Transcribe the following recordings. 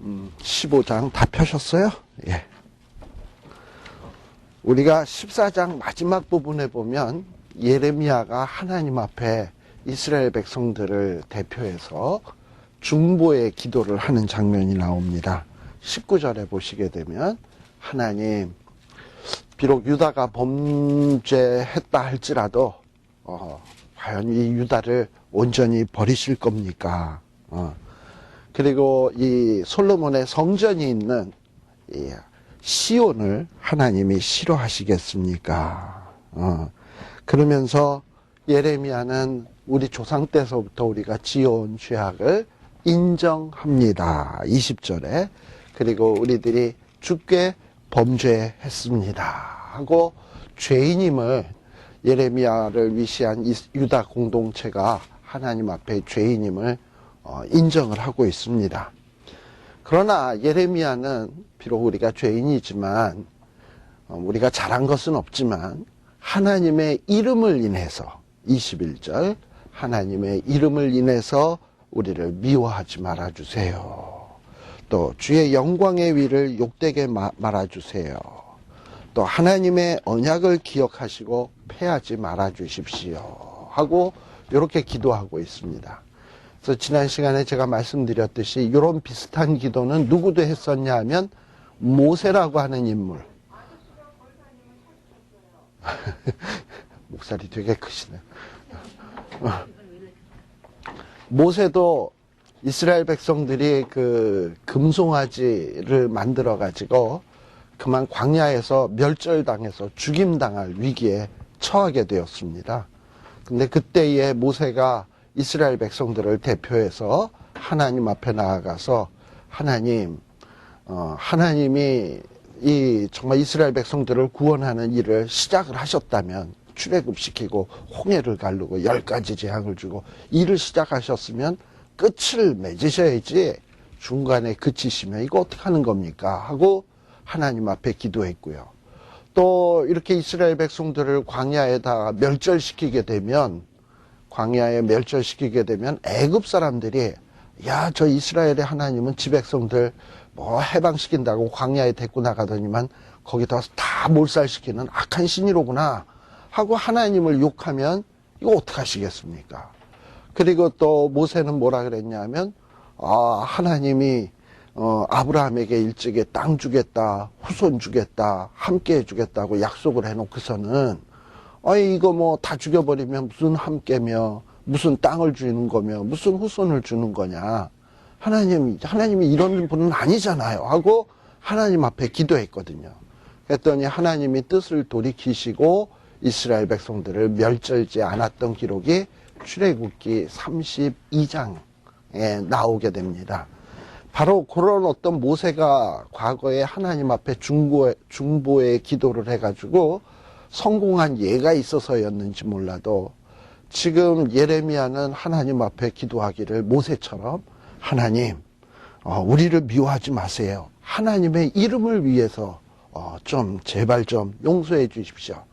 15장 다 펴셨어요? 예. 우리가 14장 마지막 부분에 보면 예레미야가 하나님 앞에 이스라엘 백성들을 대표해서 중보의 기도를 하는 장면이 나옵니다. 19절에 보시게 되면 하나님, 비록 유다가 범죄했다 할지라도 과연 이 유다를 온전히 버리실 겁니까? 그리고 이 솔로몬의 성전이 있는 이 시온을 하나님이 싫어하시겠습니까? 그러면서 예레미야는 우리 조상 때서부터 우리가 지어온 죄악을 인정합니다. 20절에. 그리고 우리들이 주께 범죄했습니다 하고 죄인임을, 예레미야를 위시한 유다 공동체가 하나님 앞에 죄인임을 인정을 하고 있습니다. 그러나 예레미야는 비록 우리가 죄인이지만, 우리가 잘한 것은 없지만 하나님의 이름을 인해서, 21절, 하나님의 이름을 인해서 우리를 미워하지 말아주세요. 또 주의 영광의 위를 욕되게 말아주세요. 또 하나님의 언약을 기억하시고 패하지 말아주십시오 하고 이렇게 기도하고 있습니다. 그래서 지난 시간에 제가 말씀드렸듯이 이런 비슷한 기도는 누구도 했었냐 하면 모세라고 하는 인물. 목살이 되게 크시네. 모세도 이스라엘 백성들이 그 금송아지를 만들어 가지고 그만 광야에서 멸절당해서 죽임당할 위기에 처하게 되었습니다. 근데 그때에 모세가 이스라엘 백성들을 대표해서 하나님 앞에 나아가서 하나님, 하나님이 이 정말 이스라엘 백성들을 구원하는 일을 시작을 하셨다면, 출애굽시키고 홍해를 가르고 10가지 재앙을 주고 일을 시작하셨으면 끝을 맺으셔야지 중간에 그치시면 이거 어떻게 하는 겁니까? 하고 하나님 앞에 기도했고요. 또 이렇게 이스라엘 백성들을 광야에다가 멸절시키게 되면, 광야에 멸절시키게 되면 애굽 사람들이, 야, 저 이스라엘의 하나님은 지 백성들 뭐 해방시킨다고 광야에 데리고 나가더니만 거기다 다 몰살시키는 악한 신이로구나 하고 하나님을 욕하면 이거 어떡하시겠습니까? 그리고 또 모세는 뭐라 그랬냐면, 하나님이 아브라함에게 일찍이 땅 주겠다, 후손 주겠다, 함께 해주겠다고 약속을 해놓고서는 이거 뭐 다 죽여버리면 무슨 함께며 무슨 땅을 주는 거며 무슨 후손을 주는 거냐, 하나님이 이런 분은 아니잖아요 하고 하나님 앞에 기도했거든요. 그랬더니 하나님이 뜻을 돌이키시고 이스라엘 백성들을 멸절지 않았던 기록이 출애굽기 32장에 나오게 됩니다. 바로 그런 어떤 모세가 과거에 하나님 앞에 중보의 기도를 해가지고 성공한 예가 있어서였는지 몰라도 지금 예레미야는 하나님 앞에 기도하기를 모세처럼, 하나님, 우리를 미워하지 마세요. 하나님의 이름을 위해서 좀 제발 좀 용서해 주십시오.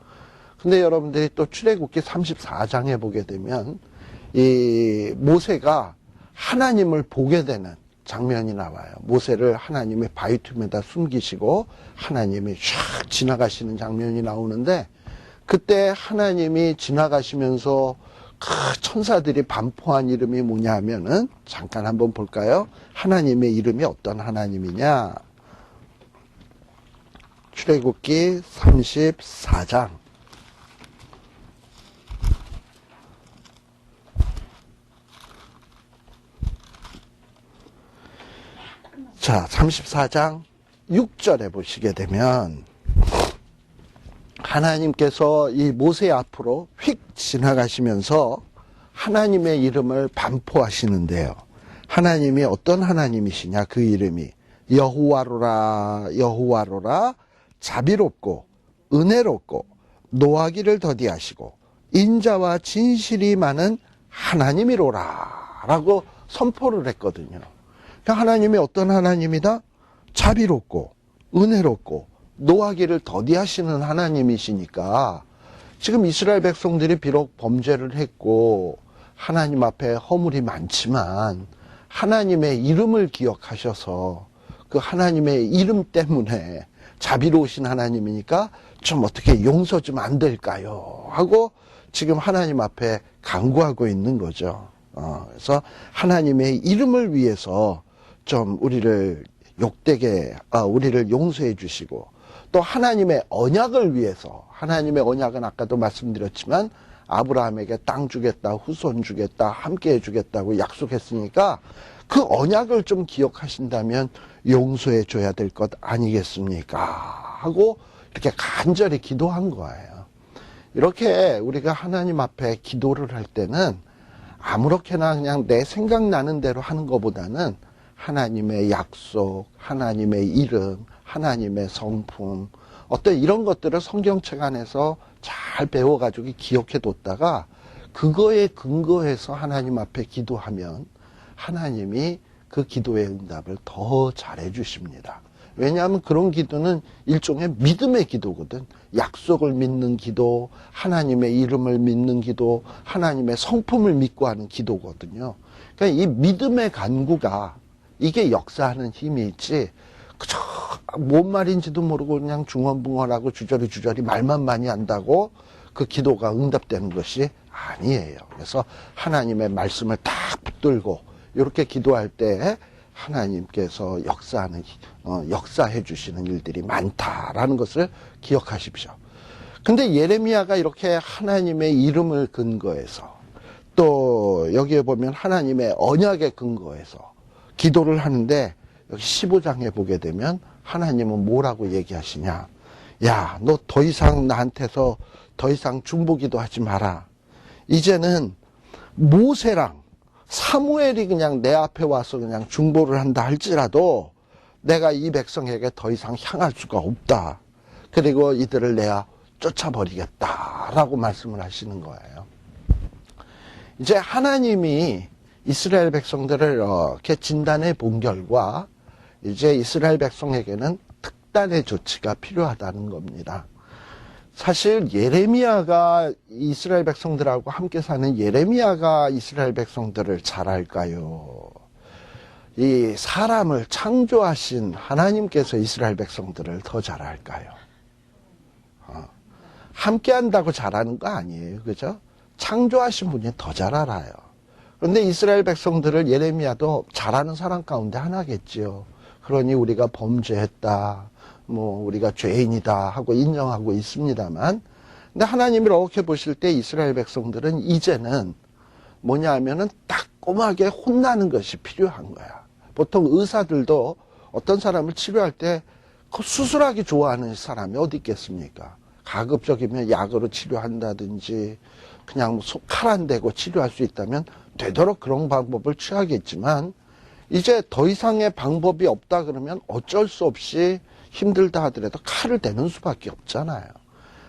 근데 여러분들이 또 출애굽기 34장에 보게 되면 이 모세가 하나님을 보게 되는 장면이 나와요. 모세를 하나님의 바위 틈에다 숨기시고 하나님이 쫙 지나가시는 장면이 나오는데, 그때 하나님이 지나가시면서 그 천사들이 반포한 이름이 뭐냐 하면은, 잠깐 한번 볼까요? 하나님의 이름이 어떤 하나님이냐? 출애굽기 34장. 자, 34장 6절에 보시게 되면 하나님께서 이 모세 앞으로 휙 지나가시면서 하나님의 이름을 반포하시는데요. 하나님이 어떤 하나님이시냐? 그 이름이 여호와로라, 여호와로라, 자비롭고 은혜롭고 노하기를 더디하시고 인자와 진실이 많은 하나님이로라 라고 선포를 했거든요. 하나님이 어떤 하나님이다? 자비롭고 은혜롭고 노하기를 더디하시는 하나님이시니까, 지금 이스라엘 백성들이 비록 범죄를 했고 하나님 앞에 허물이 많지만 하나님의 이름을 기억하셔서 그 하나님의 이름 때문에 자비로우신 하나님이니까 좀 어떻게 용서 좀 안 될까요? 하고 지금 하나님 앞에 간구하고 있는 거죠. 그래서 하나님의 이름을 위해서 좀 우리를 우리를 용서해 주시고, 또 하나님의 언약을 위해서, 하나님의 언약은 아까도 말씀드렸지만 아브라함에게 땅 주겠다, 후손 주겠다, 함께 해주겠다고 약속했으니까 그 언약을 좀 기억하신다면 용서해 줘야 될 것 아니겠습니까? 하고 이렇게 간절히 기도한 거예요. 이렇게 우리가 하나님 앞에 기도를 할 때는 아무렇게나 그냥 내 생각나는 대로 하는 것보다는 하나님의 약속, 하나님의 이름, 하나님의 성품, 어떤 이런 것들을 성경책 안에서 잘 배워가지고 기억해 뒀다가 그거에 근거해서 하나님 앞에 기도하면 하나님이 그 기도의 응답을 더 잘해 주십니다. 왜냐하면 그런 기도는 일종의 믿음의 기도거든. 약속을 믿는 기도, 하나님의 이름을 믿는 기도, 하나님의 성품을 믿고 하는 기도거든요. 그러니까 이 믿음의 간구가 이게 역사하는 힘이 있지, 그저 뭔 말인지도 모르고 그냥 중언부언하고 주저리 말만 많이 한다고 그 기도가 응답되는 것이 아니에요. 그래서 하나님의 말씀을 딱 붙들고 이렇게 기도할 때 하나님께서 역사해 주시는 일들이 많다라는 것을 기억하십시오. 근데 예레미야가 이렇게 하나님의 이름을 근거해서, 또 여기에 보면 하나님의 언약에 근거해서 기도를 하는데, 여기 15장에 보게 되면 하나님은 뭐라고 얘기하시냐? 야, 너 더 이상 나한테서 더 이상 중보기도 하지 마라. 이제는 모세랑 사무엘이 그냥 내 앞에 와서 그냥 중보를 한다 할지라도 내가 이 백성에게 더 이상 향할 수가 없다. 그리고 이들을 내가 쫓아버리겠다라고 말씀을 하시는 거예요. 이제 하나님이 이스라엘 백성들을 이렇게 진단해 본 결과 이제 이스라엘 백성에게는 특단의 조치가 필요하다는 겁니다. 사실 예레미야가 이스라엘 백성들하고 함께 사는 예레미야가 이스라엘 백성들을 잘 알까요? 이 사람을 창조하신 하나님께서 이스라엘 백성들을 더 잘 알까요? 함께 한다고 잘하는 거 아니에요. 그죠? 창조하신 분이 더 잘 알아요. 그런데 이스라엘 백성들을 예레미야도 잘하는 사람 가운데 하나겠지요. 그러니 우리가 범죄했다, 우리가 죄인이다 하고 인정하고 있습니다만, 근데 하나님이 이렇게 보실 때 이스라엘 백성들은 이제는 뭐냐 하면은 따끔하게 혼나는 것이 필요한 거야. 보통 의사들도 어떤 사람을 치료할 때 수술하기 좋아하는 사람이 어디 있겠습니까? 가급적이면 약으로 치료한다든지 그냥 칼 안 대고 치료할 수 있다면 되도록 그런 방법을 취하겠지만, 이제 더 이상의 방법이 없다 그러면 어쩔 수 없이 힘들다 하더라도 칼을 대는 수밖에 없잖아요.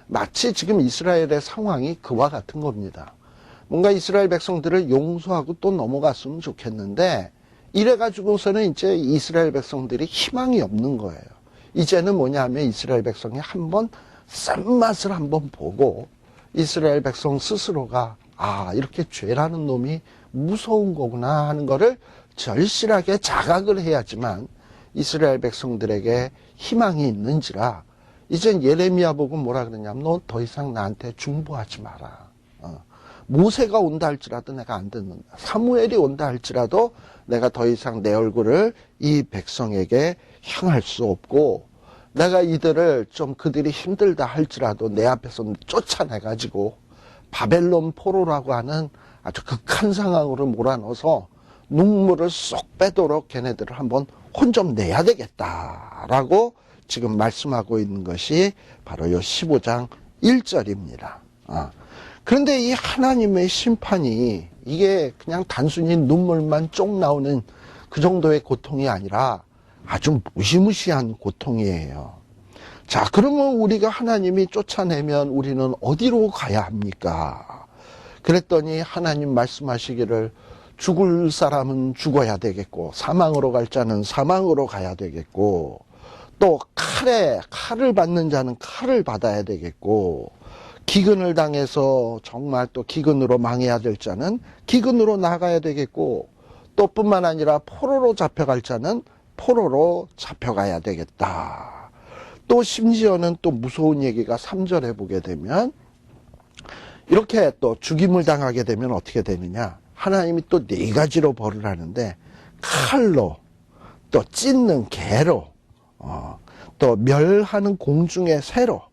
마치 지금 이스라엘의 상황이 그와 같은 겁니다. 뭔가 이스라엘 백성들을 용서하고 또 넘어갔으면 좋겠는데, 이래가지고서는 이제 이스라엘 백성들이 희망이 없는 거예요. 이제는 뭐냐 하면 이스라엘 백성이 한번 싼맛을 한번 보고 이스라엘 백성 스스로가 이렇게 죄라는 놈이 무서운 거구나 하는 거를 절실하게 자각을 해야지만 이스라엘 백성들에게 희망이 있는지라, 이젠 예레미야 보고 뭐라 그러냐면 너 더 이상 나한테 중보하지 마라. 모세가 온다 할지라도 내가 안 듣는다. 사무엘이 온다 할지라도 내가 더 이상 내 얼굴을 이 백성에게 향할 수 없고, 내가 이들을 좀 그들이 힘들다 할지라도 내 앞에서 쫓아내가지고 바벨론 포로라고 하는 아주 극한 상황으로 몰아넣어서 눈물을 쏙 빼도록 걔네들을 한번 혼 좀 내야 되겠다라고 지금 말씀하고 있는 것이 바로 이 15장 1절입니다. 그런데 이 하나님의 심판이 이게 그냥 단순히 눈물만 쪽 나오는 그 정도의 고통이 아니라 아주 무시무시한 고통이에요. 자, 그러면 우리가 하나님이 쫓아내면 우리는 어디로 가야 합니까? 그랬더니 하나님 말씀하시기를 죽을 사람은 죽어야 되겠고, 사망으로 갈 자는 사망으로 가야 되겠고, 또 칼을 받는 자는 칼을 받아야 되겠고, 기근을 당해서 정말 또 기근으로 망해야 될 자는 기근으로 나가야 되겠고, 또 뿐만 아니라 포로로 잡혀갈 자는 포로로 잡혀가야 되겠다. 또 심지어는 또 무서운 얘기가 3절에 보게 되면 이렇게 또 죽임을 당하게 되면 어떻게 되느냐. 하나님이 또 4가지로 벌을 하는데 칼로, 또 찢는 개로, 또 멸하는 공중의 새로,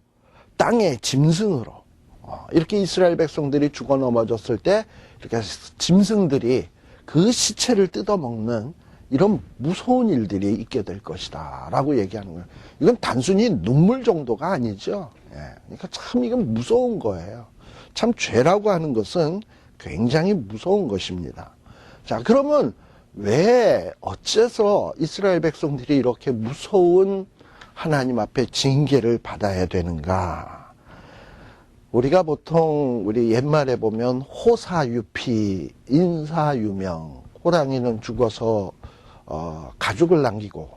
땅의 짐승으로, 이렇게 이스라엘 백성들이 죽어 넘어졌을 때 이렇게 짐승들이 그 시체를 뜯어먹는 이런 무서운 일들이 있게 될 것이다 라고 얘기하는 거예요. 이건 단순히 눈물 정도가 아니죠. 그러니까 참 이건 무서운 거예요. 참 죄라고 하는 것은 굉장히 무서운 것입니다. 자, 그러면 왜 어째서 이스라엘 백성들이 이렇게 무서운 하나님 앞에 징계를 받아야 되는가? 우리가 보통 우리 옛말에 보면 호사유피, 인사유명, 호랑이는 죽어서 가죽을 남기고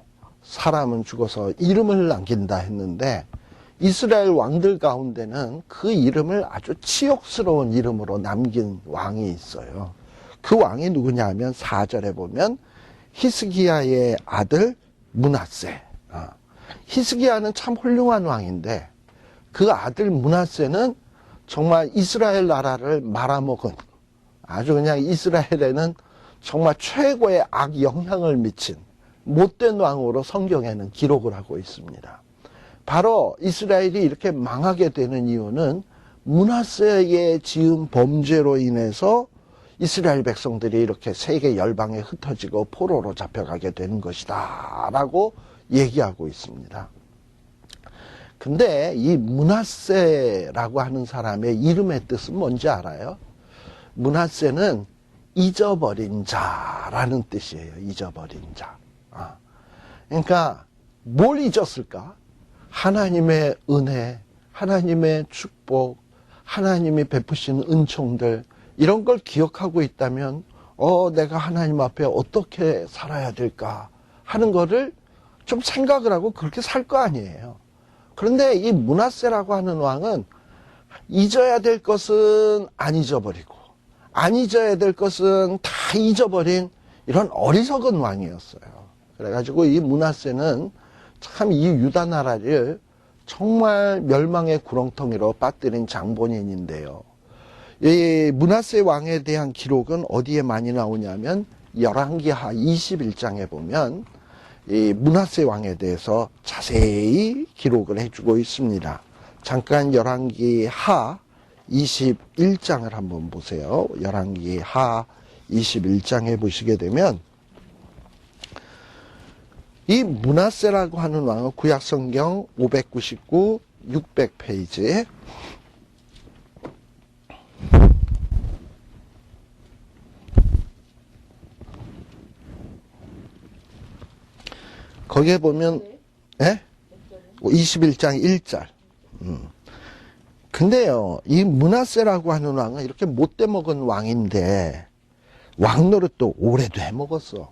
사람은 죽어서 이름을 남긴다 했는데 이스라엘 왕들 가운데는 그 이름을 아주 치욕스러운 이름으로 남긴 왕이 있어요. 그 왕이 누구냐 하면 4절에 보면 히스기야의 아들 므낫세. 히스기야는 참 훌륭한 왕인데 그 아들 므낫세는 정말 이스라엘 나라를 말아먹은, 아주 그냥 이스라엘에는 정말 최고의 악 영향을 미친 못된 왕으로 성경에는 기록을 하고 있습니다. 바로 이스라엘이 이렇게 망하게 되는 이유는 므낫세의 지은 범죄로 인해서 이스라엘 백성들이 이렇게 세계 열방에 흩어지고 포로로 잡혀가게 되는 것이다 라고 얘기하고 있습니다. 근데 이 므낫세라고 하는 사람의 이름의 뜻은 뭔지 알아요? 므낫세는 잊어버린 자라는 뜻이에요. 잊어버린 자. 그러니까 뭘 잊었을까? 하나님의 은혜, 하나님의 축복, 하나님이 베푸신 은총들, 이런 걸 기억하고 있다면 내가 하나님 앞에 어떻게 살아야 될까 하는 거를 좀 생각을 하고 그렇게 살 거 아니에요. 그런데 이 므낫세라고 하는 왕은 잊어야 될 것은 안 잊어버리고 안 잊어야 될 것은 다 잊어버린 이런 어리석은 왕이었어요. 그래가지고 이 므낫세는 참 이 유다 나라를 정말 멸망의 구렁텅이로 빠뜨린 장본인인데요. 이 므낫세 왕에 대한 기록은 어디에 많이 나오냐면 열왕기하 21장에 보면 이 므낫세 왕에 대해서 자세히 기록을 해주고 있습니다. 잠깐 열왕기하 21장을 한번 보세요. 열왕기하 21장에 보시게 되면 이 므낫세라고 하는 왕은 구약성경 599, 600페이지 거기에 보면 21장 1절. 근데요, 이 므낫세라고 하는 왕은 이렇게 못돼 먹은 왕인데 왕 노릇도 오래도 해먹었어.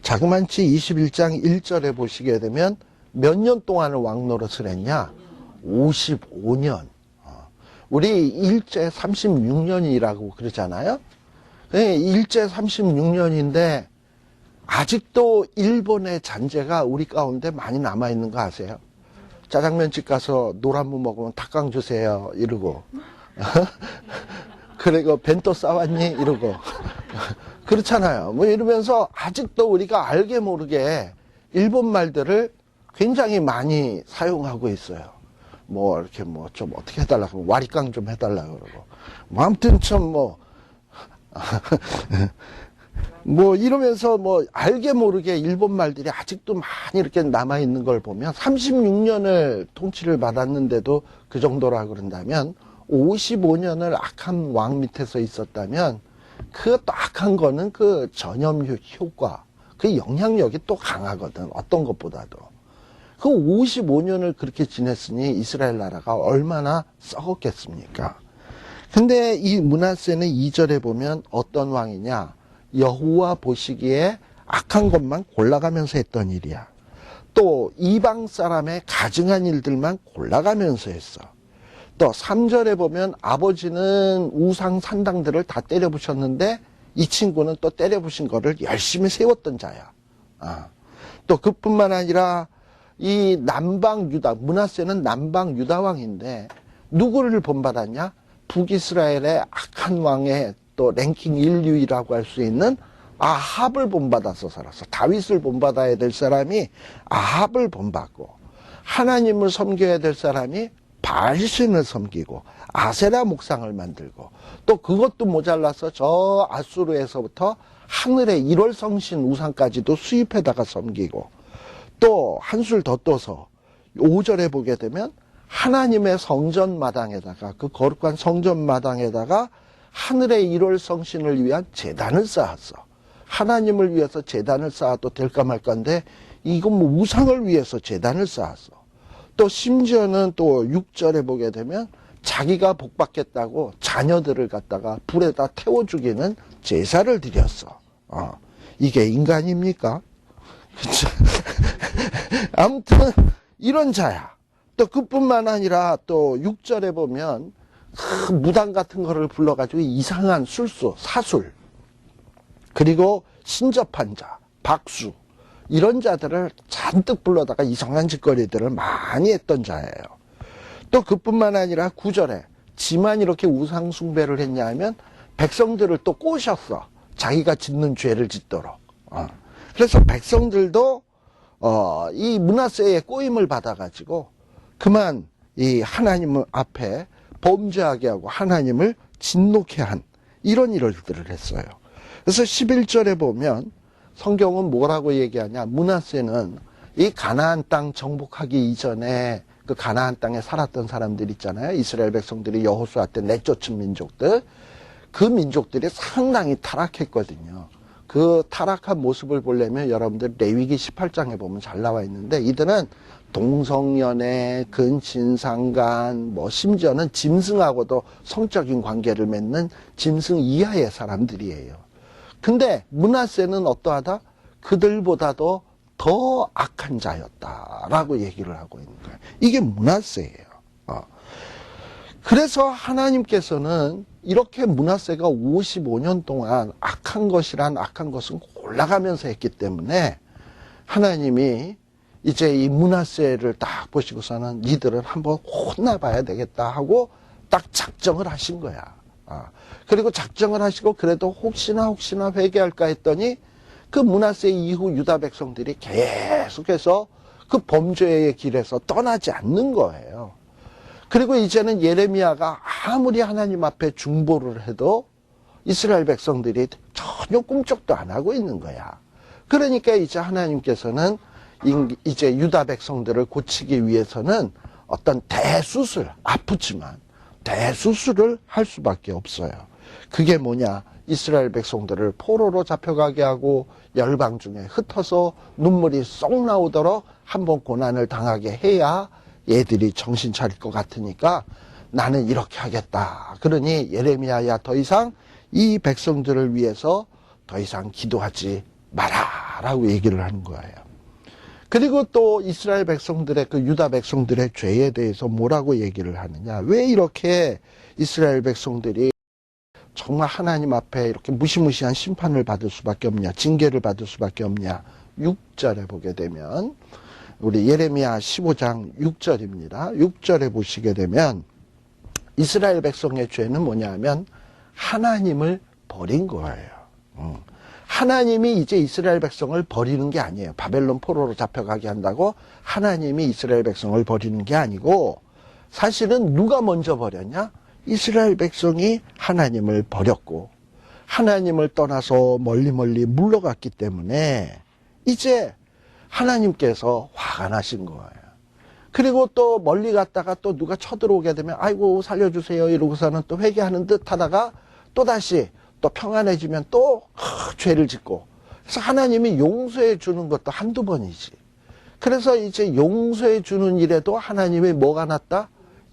자그만치 21장 1절에 보시게 되면 몇 년 동안을 왕 노릇을 했냐? 55년. 우리 일제 36년이라고 그러잖아요. 일제 36년인데 아직도 일본의 잔재가 우리 가운데 많이 남아있는 거 아세요? 짜장면집 가서 노란무 먹으면 닭강 주세요 이러고 그리고 벤또 싸왔니? 이러고 그렇잖아요. 뭐 이러면서 아직도 우리가 알게 모르게 일본 말들을 굉장히 많이 사용하고 있어요. 뭐 이렇게 뭐 좀 어떻게 해달라고 와리깡 좀 해달라고 그러고 뭐 아무튼 참 뭐 이러면서 뭐 알게 모르게 일본 말들이 아직도 많이 이렇게 남아있는 걸 보면 36년을 통치를 받았는데도 그 정도라 그런다면 55년을 악한 왕 밑에서 있었다면 그 악한 거는 그 전염 효과, 그 영향력이 또 강하거든. 어떤 것보다도. 그 55년을 그렇게 지냈으니 이스라엘 나라가 얼마나 썩었겠습니까? 근데 이 므낫세는 2절에 보면 어떤 왕이냐? 여호와 보시기에 악한 것만 골라가면서 했던 일이야. 또 이방 사람의 가증한 일들만 골라가면서 했어. 또 3절에 보면 아버지는 우상 산당들을 다 때려부셨는데 이 친구는 또 때려부신 거를 열심히 세웠던 자야. 또 그뿐만 아니라 이 남방 유다, 므낫세는 남방 유다 왕인데 누구를 본받았냐? 북이스라엘의 악한 왕의 또 랭킹 1, 2위라고 할 수 있는 아합을 본받아서 살았어. 다윗을 본받아야 될 사람이 아합을 본받고, 하나님을 섬겨야 될 사람이 바알신을 섬기고 아세라 목상을 만들고, 또 그것도 모자라서 저 아수르에서부터 하늘의 1월 성신 우상까지도 수입해다가 섬기고, 또 한술 더 떠서 5절에 보게 되면 하나님의 성전 마당에다가, 그 거룩한 성전 마당에다가 하늘의 1월 성신을 위한 제단을 쌓았어. 하나님을 위해서 제단을 쌓아도 될까 말까인데 이건 뭐 우상을 위해서 제단을 쌓았어. 또 심지어는 또 6절에 보게 되면 자기가 복받겠다고 자녀들을 갖다가 불에다 태워 죽이는 제사를 드렸어. 이게 인간입니까? 그쵸? 아무튼 이런 자야. 또 그뿐만 아니라 또 6절에 보면 무당 같은 거를 불러가지고 이상한 술수, 사술, 그리고 신접한 자, 박수, 이런 자들을 잔뜩 불러다가 이상한 짓거리들을 많이 했던 자예요. 또 그뿐만 아니라 9절에 지만 이렇게 우상 숭배를 했냐 하면 백성들을 또 꼬셨어. 자기가 짓는 죄를 짓도록. 그래서 백성들도 이 므낫세의 꼬임을 받아가지고 그만 이 하나님 앞에 범죄하게 하고 하나님을 진노케 한 이런 일들을 했어요. 그래서 11절에 보면 성경은 뭐라고 얘기하냐? 므낫세는 이 가나안 땅 정복하기 이전에 그 가나안 땅에 살았던 사람들 있잖아요. 이스라엘 백성들이 여호수아 때 내쫓은 민족들. 그 민족들이 상당히 타락했거든요. 그 타락한 모습을 보려면 여러분들 레위기 18장에 보면 잘 나와 있는데, 이들은 동성연애, 근친상간, 뭐 심지어는 짐승하고도 성적인 관계를 맺는 짐승 이하의 사람들이에요. 근데 므낫세는 어떠하다? 그들보다도 더 악한 자였다라고 얘기를 하고 있는 거예요. 이게 므낫세예요. 그래서 하나님께서는 이렇게 므낫세가 55년 동안 악한 것이란 악한 것은 올라가면서 했기 때문에 하나님이 이제 이 므낫세를 딱 보시고서는 이들을 한번 혼나봐야 되겠다 하고 딱 작정을 하신 거야. 그리고 작정을 하시고 그래도 혹시나 회개할까 했더니 그 므낫세 이후 유다 백성들이 계속해서 그 범죄의 길에서 떠나지 않는 거예요. 그리고 이제는 예레미야가 아무리 하나님 앞에 중보를 해도 이스라엘 백성들이 전혀 꿈쩍도 안 하고 있는 거야. 그러니까 이제 하나님께서는 이제 유다 백성들을 고치기 위해서는 어떤 대수술, 아프지만 대수술을 할 수밖에 없어요. 그게 뭐냐? 이스라엘 백성들을 포로로 잡혀가게 하고 열방 중에 흩어서 눈물이 쏙 나오도록 한번 고난을 당하게 해야 얘들이 정신 차릴 것 같으니까 나는 이렇게 하겠다. 그러니 예레미야야 더 이상 이 백성들을 위해서 더 이상 기도하지 마라 라고 얘기를 하는 거예요. 그리고 또 이스라엘 백성들의 그 유다 백성들의 죄에 대해서 뭐라고 얘기를 하느냐. 왜 이렇게 이스라엘 백성들이 정말 하나님 앞에 이렇게 무시무시한 심판을 받을 수밖에 없냐, 징계를 받을 수밖에 없냐. 6절에 보게 되면 우리 예레미야 15장 6절입니다. 6절에 보시게 되면 이스라엘 백성의 죄는 뭐냐 하면 하나님을 버린 거예요. 하나님이 이제 이스라엘 백성을 버리는 게 아니에요. 바벨론 포로로 잡혀가게 한다고 하나님이 이스라엘 백성을 버리는 게 아니고, 사실은 누가 먼저 버렸냐? 이스라엘 백성이 하나님을 버렸고 하나님을 떠나서 멀리 물러갔기 때문에 이제 하나님께서 화가 나신 거예요. 그리고 또 멀리 갔다가 또 누가 쳐들어오게 되면 아이고 살려주세요 이러고서는 또 회개하는 듯 하다가 또다시 또 평안해지면 또 죄를 짓고, 그래서 하나님이 용서해 주는 것도 한두 번이지. 그래서 이제 용서해 주는 일에도 하나님이 뭐가 났다?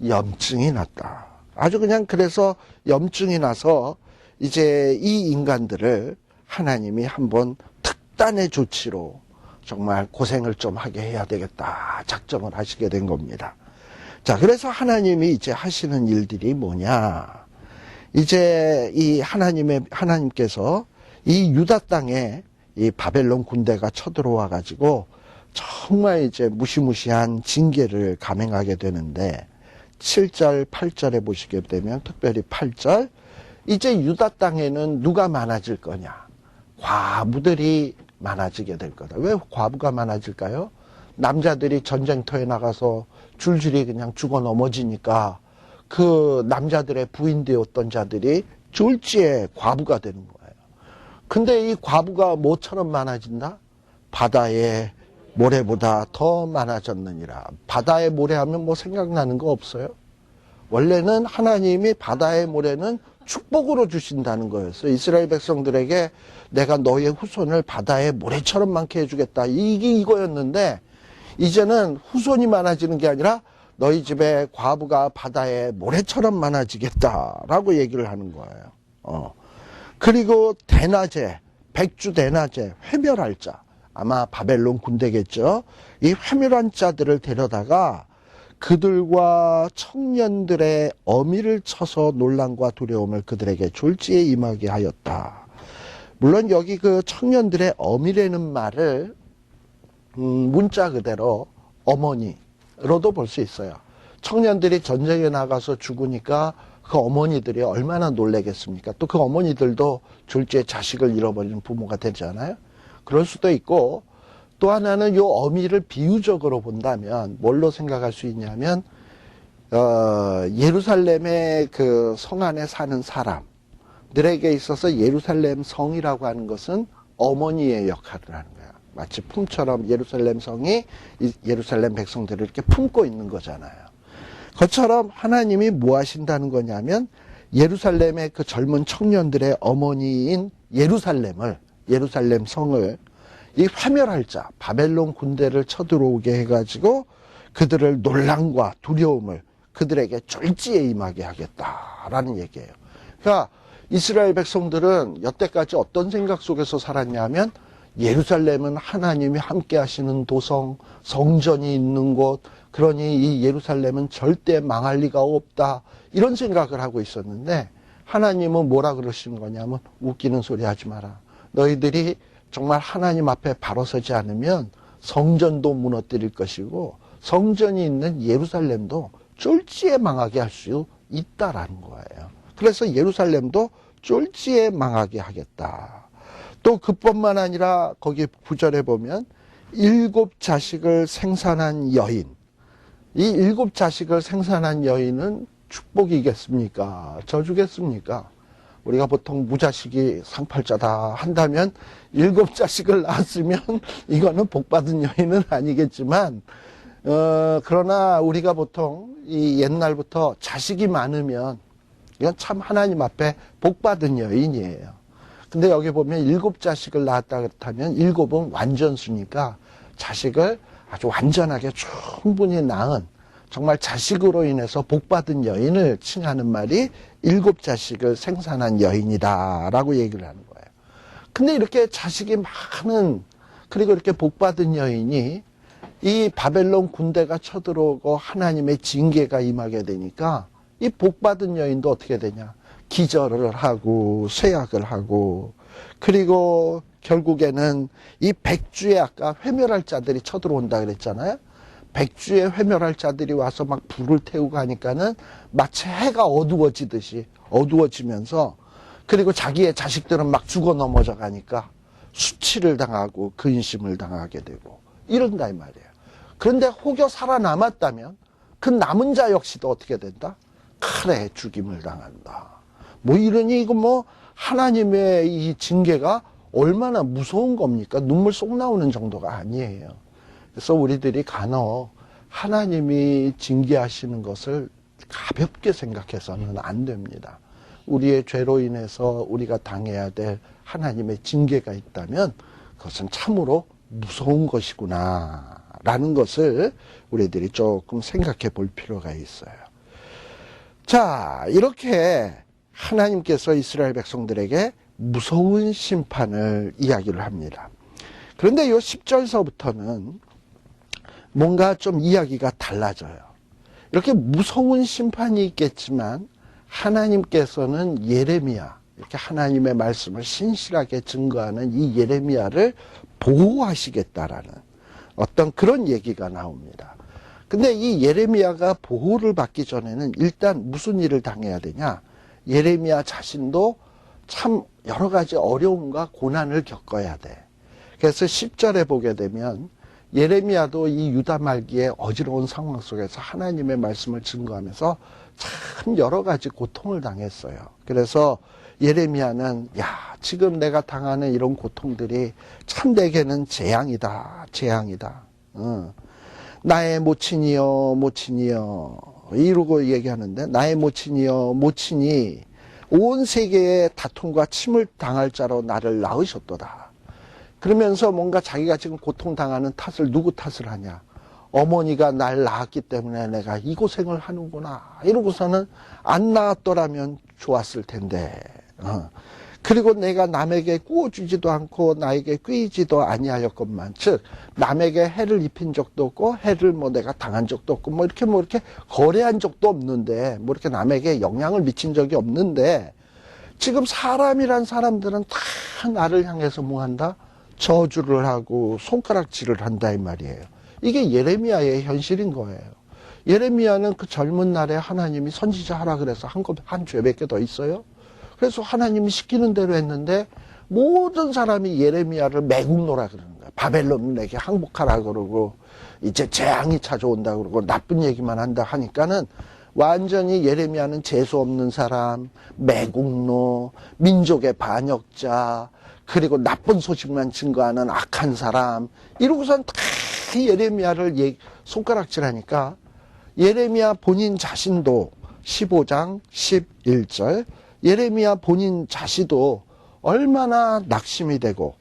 염증이 났다. 아주 그냥 그래서 염증이 나서 이제 이 인간들을 하나님이 한번 특단의 조치로 정말 고생을 좀 하게 해야 되겠다 작정을 하시게 된 겁니다. 자, 그래서 하나님이 이제 하시는 일들이 뭐냐? 이제 이 하나님께서 이 유다 땅에 이 바벨론 군대가 쳐들어와 가지고 정말 이제 무시무시한 징계를 감행하게 되는데 7절, 8절에 보시게 되면 특별히 8절 이제 유다 땅에는 누가 많아질 거냐? 과부들이 많아지게 될 거다. 왜 과부가 많아질까요? 남자들이 전쟁터에 나가서 줄줄이 그냥 죽어 넘어지니까 그 남자들의 부인 되었던 자들이 졸지에 과부가 되는 거예요. 근데 이 과부가 뭐처럼 많아진다? 바다의 모래보다 더 많아졌느니라. 바다의 모래 하면 뭐 생각나는 거 없어요? 원래는 하나님이 바다의 모래는 축복으로 주신다는 거였어요. 이스라엘 백성들에게 내가 너의 후손을 바다의 모래처럼 많게 해주겠다. 이게 이거였는데 이제는 후손이 많아지는 게 아니라 너희 집에 과부가 바다의 모래처럼 많아지겠다라고 얘기를 하는 거예요. 그리고 대낮에 백주 대낮에 회멸할 자, 아마 바벨론 군대겠죠. 이 회멸한 자들을 데려다가 그들과 청년들의 어미를 쳐서 논란과 두려움을 그들에게 졸지에 임하게 하였다. 물론 여기 그 청년들의 어미라는 말을 문자 그대로 어머니로도 볼 수 있어요. 청년들이 전쟁에 나가서 죽으니까 그 어머니들이 얼마나 놀라겠습니까? 또 그 어머니들도 졸지에 자식을 잃어버리는 부모가 되잖아요. 그럴 수도 있고 또 하나는 이 어미를 비유적으로 본다면 뭘로 생각할 수 있냐면 예루살렘의 그 성 안에 사는 사람들에게 있어서 예루살렘 성이라고 하는 것은 어머니의 역할을 하는 거야. 마치 품처럼 예루살렘 성이 예루살렘 백성들을 이렇게 품고 있는 거잖아요. 그것처럼 하나님이 뭐 하신다는 거냐면 예루살렘의 그 젊은 청년들의 어머니인 예루살렘 성을 이 회멸할 자, 바벨론 군대를 쳐들어오게 해가지고 그들을 놀람과 두려움을 그들에게 졸지에 임하게 하겠다라는 얘기예요. 그러니까 이스라엘 백성들은 여태까지 어떤 생각 속에서 살았냐면 예루살렘은 하나님이 함께 하시는 도성, 성전이 있는 곳, 그러니 이 예루살렘은 절대 망할 리가 없다. 이런 생각을 하고 있었는데 하나님은 뭐라 그러시는 거냐면 웃기는 소리 하지 마라. 너희들이 정말 하나님 앞에 바로 서지 않으면 성전도 무너뜨릴 것이고 성전이 있는 예루살렘도 쫄지에 망하게 할 수 있다라는 거예요. 그래서 예루살렘도 쫄지에 망하게 하겠다. 또 그뿐만 아니라 거기 9절에 보면 7 자식을 생산한 여인. 이 7 자식을 생산한 여인은 축복이겠습니까? 저주겠습니까? 우리가 보통 무자식이 상팔자다 한다면 7 자식을 낳았으면 이거는 복받은 여인은 아니겠지만 그러나 우리가 보통 이 옛날부터 자식이 많으면 이건 참 하나님 앞에 복받은 여인이에요. 근데 여기 보면 7 자식을 낳았다 그렇다면 7은 완전수니까 자식을 아주 완전하게 충분히 낳은 정말 자식으로 인해서 복받은 여인을 칭하는 말이 7 자식을 생산한 여인이다라고 얘기를 하는 거예요. 근데 이렇게 자식이 많은 그리고 이렇게 복받은 여인이 이 바벨론 군대가 쳐들어오고 하나님의 징계가 임하게 되니까 이 복받은 여인도 어떻게 되냐? 기절을 하고 쇠약을 하고 그리고 결국에는 이 백주에 아까 회멸할 자들이 쳐들어온다 그랬잖아요. 백주에 회멸할 자들이 와서 막 불을 태우고 하니까는 마치 해가 어두워지듯이 어두워지면서 그리고 자기의 자식들은 막 죽어 넘어져 가니까 수치를 당하고 근심을 당하게 되고 이런다 이 말이에요. 그런데 혹여 살아남았다면 그 남은 자 역시도 어떻게 된다? 칼에 죽임을 당한다. 뭐 이러니 이거 뭐 하나님의 이 징계가 얼마나 무서운 겁니까? 눈물 쏙 나오는 정도가 아니에요. 그래서 우리들이 간혹 하나님이 징계하시는 것을 가볍게 생각해서는 안 됩니다. 우리의 죄로 인해서 우리가 당해야 될 하나님의 징계가 있다면 그것은 참으로 무서운 것이구나 라는 것을 우리들이 조금 생각해 볼 필요가 있어요. 자, 이렇게 하나님께서 이스라엘 백성들에게 무서운 심판을 이야기를 합니다. 그런데 이 10절서부터는 뭔가 좀 이야기가 달라져요. 이렇게 무서운 심판이 있겠지만 하나님께서는 예레미야, 이렇게 하나님의 말씀을 신실하게 증거하는 이 예레미야를 보호하시겠다라는 어떤 그런 얘기가 나옵니다. 근데 이 예레미야가 보호를 받기 전에는 일단 무슨 일을 당해야 되냐? 예레미야 자신도 참 여러 가지 어려움과 고난을 겪어야 돼. 그래서 10절에 보게 되면 예레미야도 이 유다 말기의 어지러운 상황 속에서 하나님의 말씀을 증거하면서 참 여러 가지 고통을 당했어요. 그래서 예레미야는 지금 내가 당하는 이런 고통들이 참 내게는 재앙이다. 재앙이다. 나의 모친이여 모친이여 이러고 얘기하는데, 나의 모친이여 모친이 온 세계의 다툼과 침을 당할 자로 나를 낳으셨도다. 그러면서 뭔가 자기가 지금 고통당하는 탓을 누구 탓을 하냐? 어머니가 날 낳았기 때문에 내가 이 고생을 하는구나. 이러고서는 안 낳았더라면 좋았을 텐데. 그리고 내가 남에게 꾸어주지도 않고 나에게 꾀이지도 아니하였건만, 즉 남에게 해를 입힌 적도 없고 해를 내가 당한 적도 없고 이렇게 거래한 적도 없는데, 이렇게 남에게 영향을 미친 적이 없는데, 지금 사람이란 사람들은 다 나를 향해서 뭐한다? 저주를 하고 손가락질을 한다 이 말이에요. 이게 예레미야의 현실인 거예요. 예레미야는 그 젊은 날에 하나님이 선지자 하라 그래서 한 죄밖에 더 있어요? 그래서 하나님이 시키는 대로 했는데 모든 사람이 예레미야를 매국노라 그러는 거야. 바벨론에게 항복하라 그러고 이제 재앙이 찾아온다 그러고 나쁜 얘기만 한다 하니까는 완전히 예레미야는 재수 없는 사람, 매국노, 민족의 반역자, 그리고 나쁜 소식만 증거하는 악한 사람, 이러고선 다 예레미야를 손가락질하니까 예레미야 본인 자신도 15장 11절 예레미야 본인 자신도 얼마나 낙심이 되고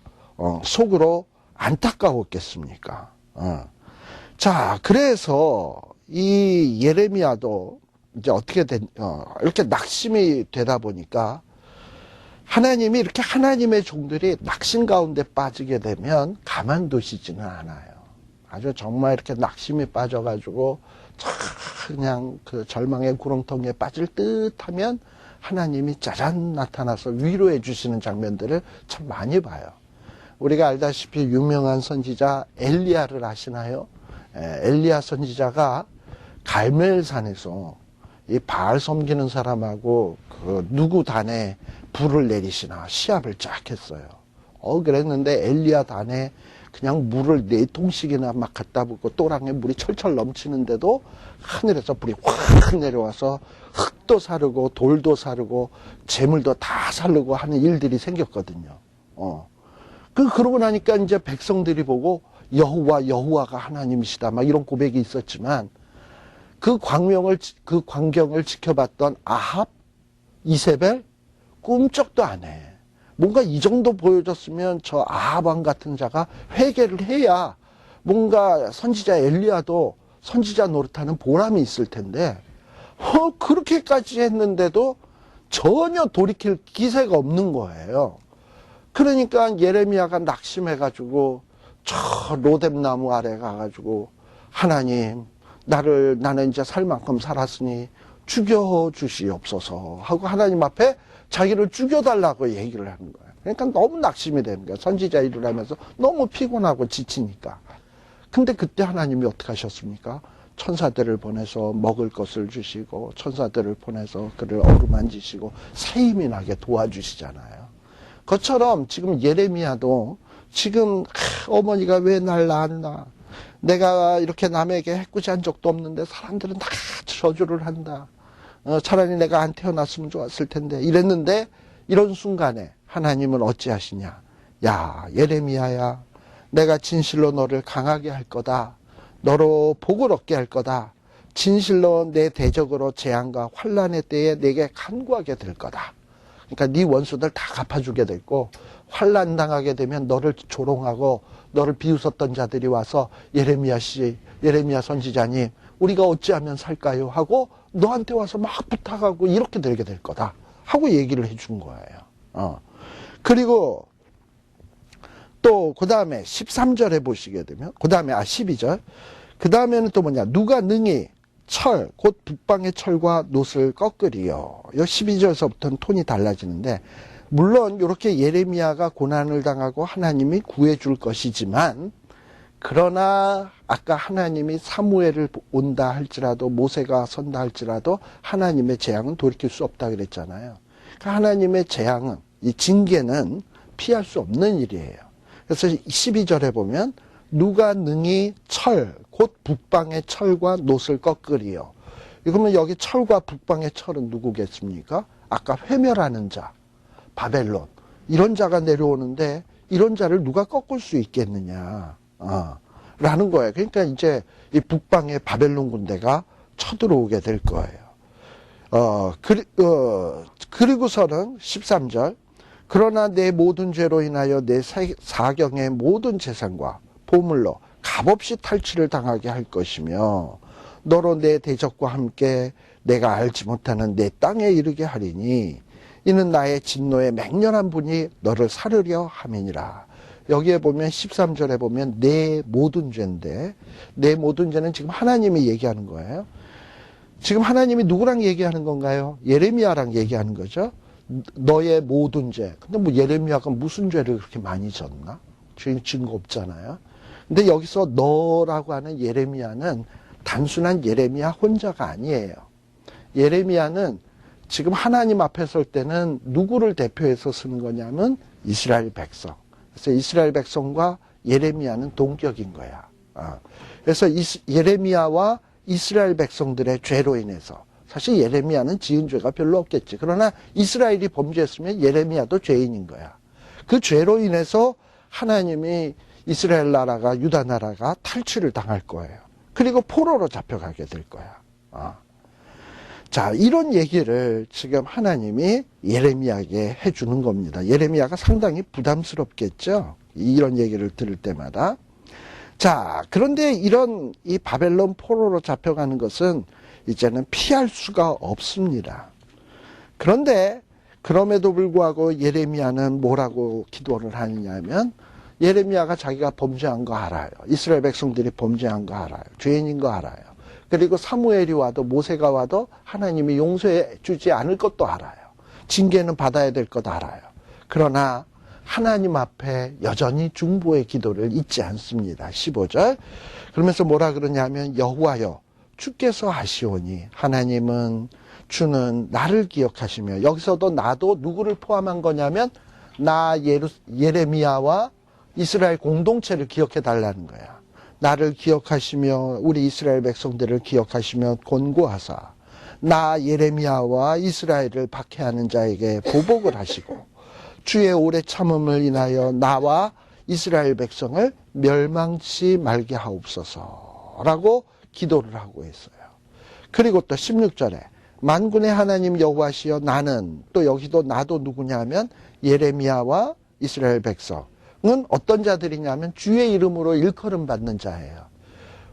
속으로 안타까웠겠습니까? 자, 그래서 이 예레미야도 이제 어떻게 이렇게 낙심이 되다 보니까 하나님이 이렇게 하나님의 종들이 낙심 가운데 빠지게 되면 가만두시지는 않아요. 아주 정말 이렇게 낙심이 빠져가지고 그냥 그 절망의 구렁텅이에 빠질 듯하면 하나님이 짜잔 나타나서 위로해 주시는 장면들을 참 많이 봐요. 우리가 알다시피 유명한 선지자 엘리야를 아시나요? 엘리야 선지자가 갈멜산에서 이 바알 섬기는 사람하고 그 누구 단에 불을 내리시나 시합을 쫙 했어요. 그랬는데 엘리야 단에 그냥 물을 4통씩이나 막 갖다 붓고 또랑에 물이 철철 넘치는데도 하늘에서 불이 확 내려와서 흙도 사르고 돌도 사르고 재물도 다 사르고 하는 일들이 생겼거든요. 그러고 나니까 이제 백성들이 보고 여호와가 하나님이시다 막 이런 고백이 있었지만 그 광경을 지켜봤던 아합, 이세벨 꿈쩍도 안 해. 뭔가 이 정도 보여줬으면 저 아합 왕 같은 자가 회개를 해야 뭔가 선지자 엘리야도 선지자 노릇하는 보람이 있을 텐데 그렇게까지 했는데도 전혀 돌이킬 기세가 없는 거예요. 그러니까 예레미야가 낙심해가지고 저 로뎀나무 아래 가가지고 하나님 나는 이제 살 만큼 살았으니 죽여주시옵소서 하고 하나님 앞에 자기를 죽여달라고 얘기를 하는 거예요. 그러니까 너무 낙심이 되는 거예요. 선지자 일을 하면서 너무 피곤하고 지치니까. 근데 그때 하나님이 어떻게 하셨습니까? 천사들을 보내서 먹을 것을 주시고 천사들을 보내서 그를 어루만지시고 새 힘이 나게 도와주시잖아요. 그것처럼 지금 예레미야도 지금 어머니가 왜 날 낳았나? 내가 이렇게 남에게 해코지한 적도 없는데 사람들은 다 저주를 한다. 차라리 내가 안 태어났으면 좋았을 텐데 이랬는데 이런 순간에 하나님은 어찌하시냐? 야 예레미야야, 내가 진실로 너를 강하게 할 거다. 너로 복을 얻게 할 거다. 진실로 내 대적으로 재앙과 환난의 때에 내게 간구하게 될 거다. 그러니까 네 원수들 다 갚아주게 됐고 환난 당하게 되면 너를 조롱하고 너를 비웃었던 자들이 와서 예레미야 씨, 예레미야 선지자님, 우리가 어찌하면 살까요? 하고 너한테 와서 막 부탁하고 이렇게 되게 될 거다 하고 얘기를 해준 거예요. 그리고 또 그 다음에 13절에 보시게 되면 그 다음에 12절 그 다음에는 또 뭐냐, 누가 능히 철 곧 북방의 철과 놋을 꺾으리요. 이 12절에서부터는 톤이 달라지는데 물론 이렇게 예레미야가 고난을 당하고 하나님이 구해줄 것이지만 그러나 아까 하나님이 사무엘을 온다 할지라도 모세가 선다 할지라도 하나님의 재앙은 돌이킬 수 없다 그랬잖아요. 그러니까 하나님의 재앙은, 이 징계는 피할 수 없는 일이에요. 그래서 12절에 보면 누가 능히 철, 곧 북방의 철과 놋을 꺾으리요. 그러면 여기 철과 북방의 철은 누구겠습니까? 아까 회멸하는 자, 바벨론. 이런 자가 내려오는데 이런 자를 누가 꺾을 수 있겠느냐. 라는 거예요. 그러니까 이제 이 북방의 바벨론 군대가 쳐들어오게 될 거예요. 그리고서는 13절. 그러나 내 모든 죄로 인하여 내 사경의 모든 재산과 보물로 값없이 탈취를 당하게 할 것이며 너로 내 대적과 함께 내가 알지 못하는 내 땅에 이르게 하리니 이는 나의 진노의 맹렬한 분이 너를 사르려 함이니라. 여기에 보면 13절에 보면 내 모든 죄인데 내 모든 죄는 지금 하나님이 얘기하는 거예요. 지금 하나님이 누구랑 얘기하는 건가요? 예레미야랑 얘기하는 거죠. 너의 모든 죄. 근데 뭐 예레미야가 무슨 죄를 그렇게 많이 졌나? 증거 없잖아요. 근데 여기서 너라고 하는 예레미야는 단순한 예레미야 혼자가 아니에요. 예레미야는 지금 하나님 앞에 설 때는 누구를 대표해서 쓰는 거냐면 이스라엘 백성. 그래서 이스라엘 백성과 예레미야는 동격인 거야. 그래서 예레미야와 이스라엘 백성들의 죄로 인해서 사실 예레미야는 지은 죄가 별로 없겠지. 그러나 이스라엘이 범죄했으면 예레미야도 죄인인 거야. 그 죄로 인해서 하나님이 이스라엘 나라가 유다 나라가 탈취를 당할 거예요. 그리고 포로로 잡혀가게 될 거야. 자, 이런 얘기를 지금 하나님이 예레미야에게 해주는 겁니다. 예레미야가 상당히 부담스럽겠죠. 이런 얘기를 들을 때마다. 자, 그런데 이 바벨론 포로로 잡혀가는 것은 이제는 피할 수가 없습니다. 그런데 그럼에도 불구하고 예레미야는 뭐라고 기도를 하느냐면 예레미야가 자기가 범죄한 거 알아요. 이스라엘 백성들이 범죄한 거 알아요. 죄인인 거 알아요. 그리고 사무엘이 와도 모세가 와도 하나님이 용서해 주지 않을 것도 알아요. 징계는 받아야 될 것 알아요. 그러나 하나님 앞에 여전히 중보의 기도를 잊지 않습니다. 15절. 그러면서 뭐라 그러냐면 여호와여 주께서 하시오니 하나님은 주는 나를 기억하시며 여기서도 나도 누구를 포함한 거냐면 나 예레미야와 이스라엘 공동체를 기억해 달라는 거야. 나를 기억하시며 우리 이스라엘 백성들을 기억하시며 권고하사 나 예레미야와 이스라엘을 박해하는 자에게 보복을 하시고 주의 오래 참음을 인하여 나와 이스라엘 백성을 멸망치 말게 하옵소서라고 기도를 하고 있어요. 그리고 또 16절에 만군의 하나님 여호와시여 나는 또 여기도 나도 누구냐면 예레미야와 이스라엘 백성은 어떤 자들이냐면 주의 이름으로 일컬음 받는 자예요.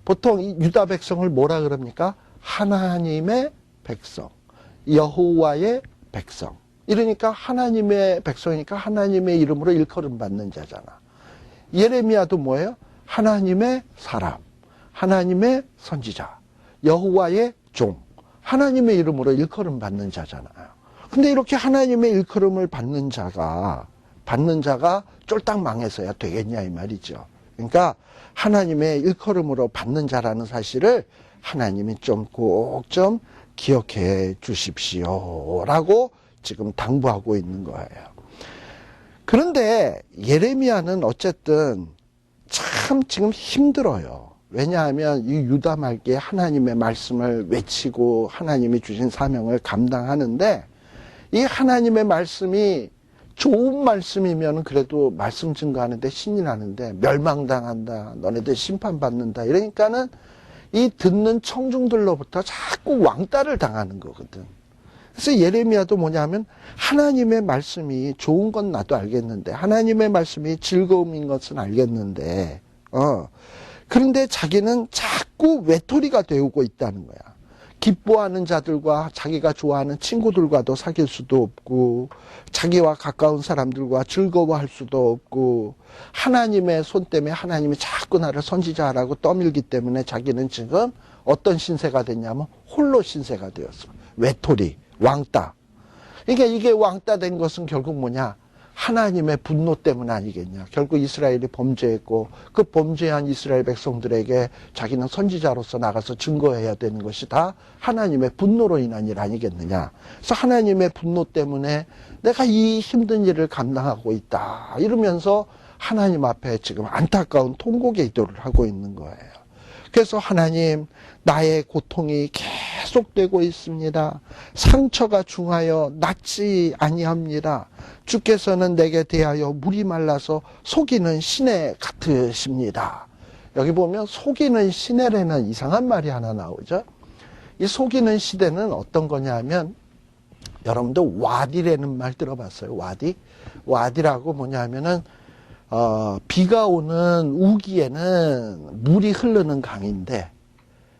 보통 유다 백성을 뭐라 그럽니까? 하나님의 백성, 여호와의 백성. 이러니까 하나님의 백성이니까 하나님의 이름으로 일컬음 받는 자잖아. 예레미야도 뭐예요? 하나님의 사람, 하나님의 선지자, 여호와의 종, 하나님의 이름으로 일컬음 받는 자잖아요. 근데 이렇게 하나님의 일컬음을 받는 자가 쫄딱 망해서야 되겠냐 이 말이죠. 그러니까 하나님의 일컬음으로 받는 자라는 사실을 하나님이 꼭 좀 기억해 주십시오라고 지금 당부하고 있는 거예요. 그런데 예레미야는 어쨌든 참 지금 힘들어요. 왜냐하면 이 유다 말기에 하나님의 말씀을 외치고 하나님이 주신 사명을 감당하는데 이 하나님의 말씀이 좋은 말씀이면 그래도 말씀 증거하는데 신이 나는데 멸망당한다, 너네들 심판받는다 이러니까는 이 듣는 청중들로부터 자꾸 왕따를 당하는 거거든. 그래서 예레미야도 뭐냐면 하나님의 말씀이 좋은 건 나도 알겠는데 하나님의 말씀이 즐거움인 것은 알겠는데 그런데 자기는 자꾸 외톨이가 되고 있다는 거야. 기뻐하는 자들과 자기가 좋아하는 친구들과도 사귈 수도 없고 자기와 가까운 사람들과 즐거워할 수도 없고 하나님의 손 때문에 하나님이 자꾸 나를 선지자라고 떠밀기 때문에 자기는 지금 어떤 신세가 됐냐면 홀로 신세가 되었어. 외톨이, 왕따. 그러니까 이게 왕따 된 것은 결국 뭐냐? 하나님의 분노 때문 아니겠냐. 결국 이스라엘이 범죄했고 그 범죄한 이스라엘 백성들에게 자기는 선지자로서 나가서 증거해야 되는 것이 다 하나님의 분노로 인한 일 아니겠느냐. 그래서 하나님의 분노 때문에 내가 이 힘든 일을 감당하고 있다 이러면서 하나님 앞에 지금 안타까운 통곡의 기도를 하고 있는 거예요. 그래서 하나님, 나의 고통이 계속되고 있습니다. 상처가 중하여 낫지 아니합니다. 주께서는 내게 대하여 물이 말라서 속이는 시내 같으십니다. 여기 보면 속이는 시내라는 이상한 말이 하나 나오죠. 이 속이는 시대는 어떤 거냐면 여러분들 와디라는 말 들어봤어요? 와디? 와디라고 뭐냐면은 비가 오는 우기에는 물이 흐르는 강인데,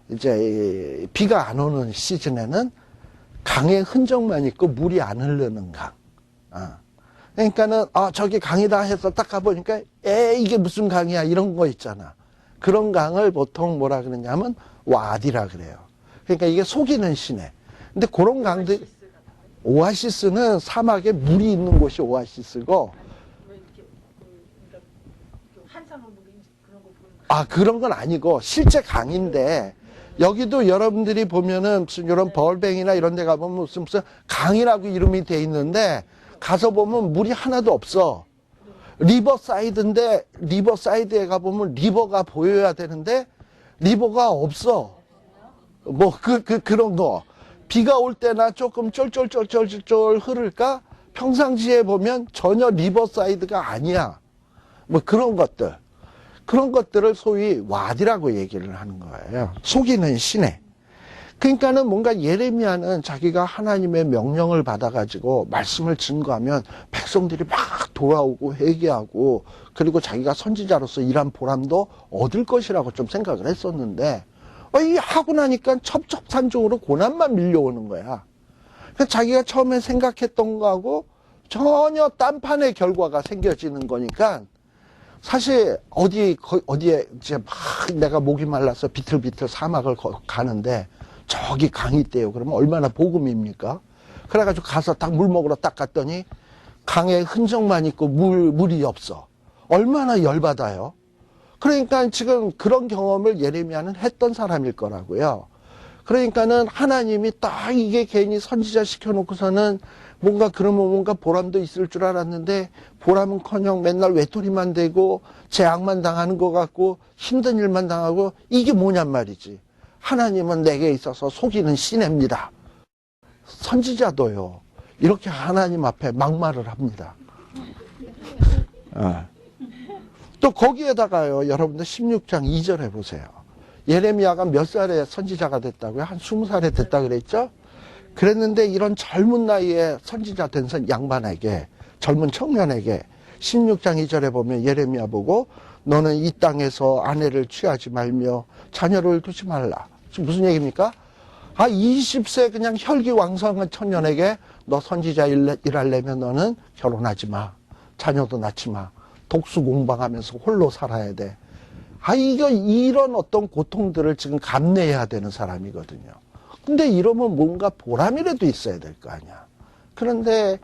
이제 비가 안 오는 시즌에는 강의 흔적만 있고 물이 안 흐르는 강. 그러니까는 저기 강이다 해서 딱 가보니까 이게 무슨 강이야 이런 거 있잖아. 그런 강을 보통 뭐라 그러냐면 와디라 그래요. 그러니까 이게 속이는 시내. 근데 그런 강들, 오아시스는 사막에 물이 있는 곳이 오아시스고, 그런 건 아니고 실제 강인데, 여기도 여러분들이 보면은 무슨 이런 벌뱅이나 이런 데 가보면 무슨 강이라고 이름이 돼 있는데 가서 보면 물이 하나도 없어. 리버사이드인데 리버사이드에 가보면 리버가 보여야 되는데 리버가 없어. 뭐 그런 거. 비가 올 때나 조금 쫄쫄쫄쫄쫄 흐를까? 평상시에 보면 전혀 리버사이드가 아니야. 뭐 그런 것들. 그런 것들을 소위 와디라고 얘기를 하는 거예요. 속이는 시내. 그러니까는 뭔가 예레미야는 자기가 하나님의 명령을 받아가지고 말씀을 증거하면 백성들이 막 돌아오고 회개하고 그리고 자기가 선지자로서 일한 보람도 얻을 것이라고 좀 생각을 했었는데 이 하고 나니까 첩첩산중으로 고난만 밀려오는 거야. 그러니까 자기가 처음에 생각했던 거하고 전혀 딴판의 결과가 생겨지는 거니까 사실 어디에 이제 막 내가 목이 말라서 비틀비틀 사막을 가는데 저기 강이 있대요. 그러면 얼마나 복음입니까? 그래가지고 가서 딱 물 먹으러 딱 갔더니 강에 흔적만 있고 물이 없어. 얼마나 열받아요. 그러니까 지금 그런 경험을 예레미야는 했던 사람일 거라고요. 그러니까는 하나님이 딱 이게 괜히 선지자 시켜놓고서는 뭔가 그러면 뭔가 보람도 있을 줄 알았는데 보람은커녕 맨날 외톨이만 되고 재앙만 당하는 것 같고 힘든 일만 당하고 이게 뭐냔 말이지. 하나님은 내게 있어서 속이는 시내입니다. 선지자도요. 이렇게 하나님 앞에 막말을 합니다. 또 거기에다가요. 여러분들 16장 2절에 보세요. 예레미야가 몇 살에 선지자가 됐다고요? 한 20살에 됐다 그랬죠? 그랬는데 이런 젊은 나이에 선지자 된 양반에게, 젊은 청년에게 16장 2절에 보면 예레미야 보고 너는 이 땅에서 아내를 취하지 말며 자녀를 두지 말라. 지금 무슨 얘기입니까? 20세 그냥 혈기왕성한 청년에게 너 선지자 일하려면 너는 결혼하지 마. 자녀도 낳지 마. 독수 공방하면서 홀로 살아야 돼. 이런 어떤 고통들을 지금 감내해야 되는 사람이거든요. 근데 이러면 뭔가 보람이라도 있어야 될 거 아니야. 그런데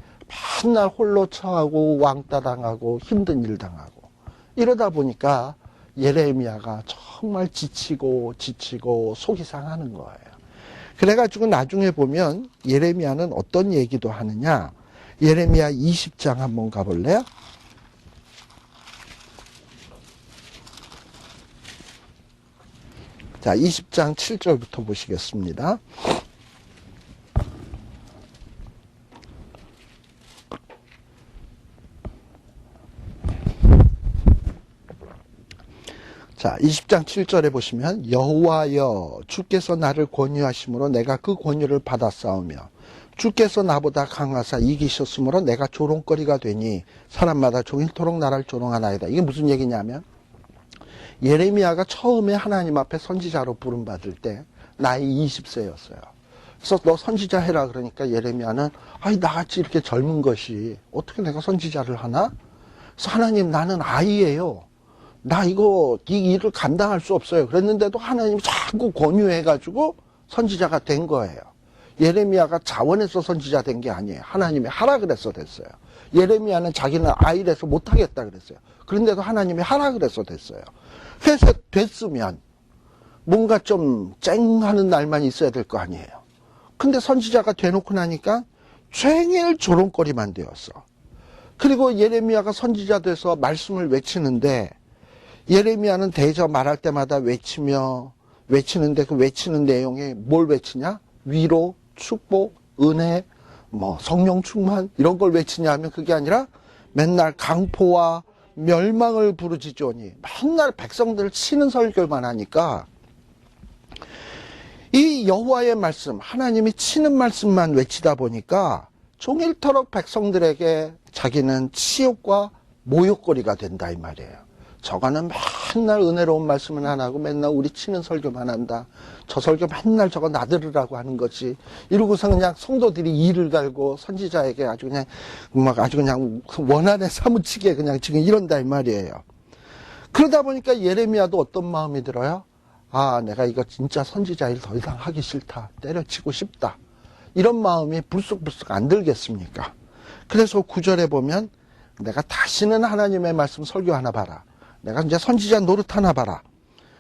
맨날 홀로 처하고 왕따 당하고 힘든 일 당하고 이러다 보니까 예레미야가 정말 지치고 속이 상하는 거예요. 그래가지고 나중에 보면 예레미야는 어떤 얘기도 하느냐. 예레미야 20장 한번 가볼래요? 자, 20장 7절부터 보시겠습니다. 자, 20장 7절에 보시면 여호와여 주께서 나를 권유하심으로 내가 그 권유를 받았사오며 주께서 나보다 강하사 이기셨으므로 내가 조롱거리가 되니 사람마다 종일토록 나를 조롱하나이다. 이게 무슨 얘기냐면 예레미야가 처음에 하나님 앞에 선지자로 부름받을 때 나이 20세였어요. 그래서 너 선지자 해라 그러니까 예레미야는 나같이 이렇게 젊은 것이 어떻게 내가 선지자를 하나? 그래서 하나님 나는 아이예요. 나 이 일을 감당할 수 없어요. 그랬는데도 하나님이 자꾸 권유해가지고 선지자가 된 거예요. 예레미야가 자원해서 선지자 된 게 아니에요. 하나님이 하라 그래서 됐어요. 예레미야는 자기는 아이래서 못하겠다 그랬어요. 그런데도 하나님이 하라 그래서 됐어요. 그래서 됐으면 뭔가 좀 쨍하는 날만 있어야 될 거 아니에요. 근데 선지자가 돼놓고 나니까 쟁일 조롱거리만 되었어. 그리고 예레미야가 선지자 돼서 말씀을 외치는데, 예레미야는 대저 말할 때마다 외치는데 그 외치는 내용이 뭘 외치냐? 위로, 축복, 은혜, 성령 충만 이런 걸 외치냐 하면 그게 아니라 맨날 강포와 멸망을 부르짖으니 맨날 백성들을 치는 설교만 하니까 이 여호와의 말씀, 하나님이 치는 말씀만 외치다 보니까 종일토록 백성들에게 자기는 치욕과 모욕거리가 된다 이 말이에요. 저거는 맨날 은혜로운 말씀은 안 하고 맨날 우리 치는 설교만 한다. 저 설교 맨날 저거 나들으라고 하는 거지. 이러고서 그냥 성도들이 이를 갈고 선지자에게 아주 그냥 원한에 사무치게 그냥 지금 이런다 이 말이에요. 그러다 보니까 예레미야도 어떤 마음이 들어요? 아, 내가 이거 진짜 선지자 일 더 이상 하기 싫다. 때려치고 싶다. 이런 마음이 불쑥불쑥 안 들겠습니까? 그래서 9절에 보면 내가 다시는 하나님의 말씀 설교 하나 봐라. 내가 이제 선지자 노릇 하나 봐라.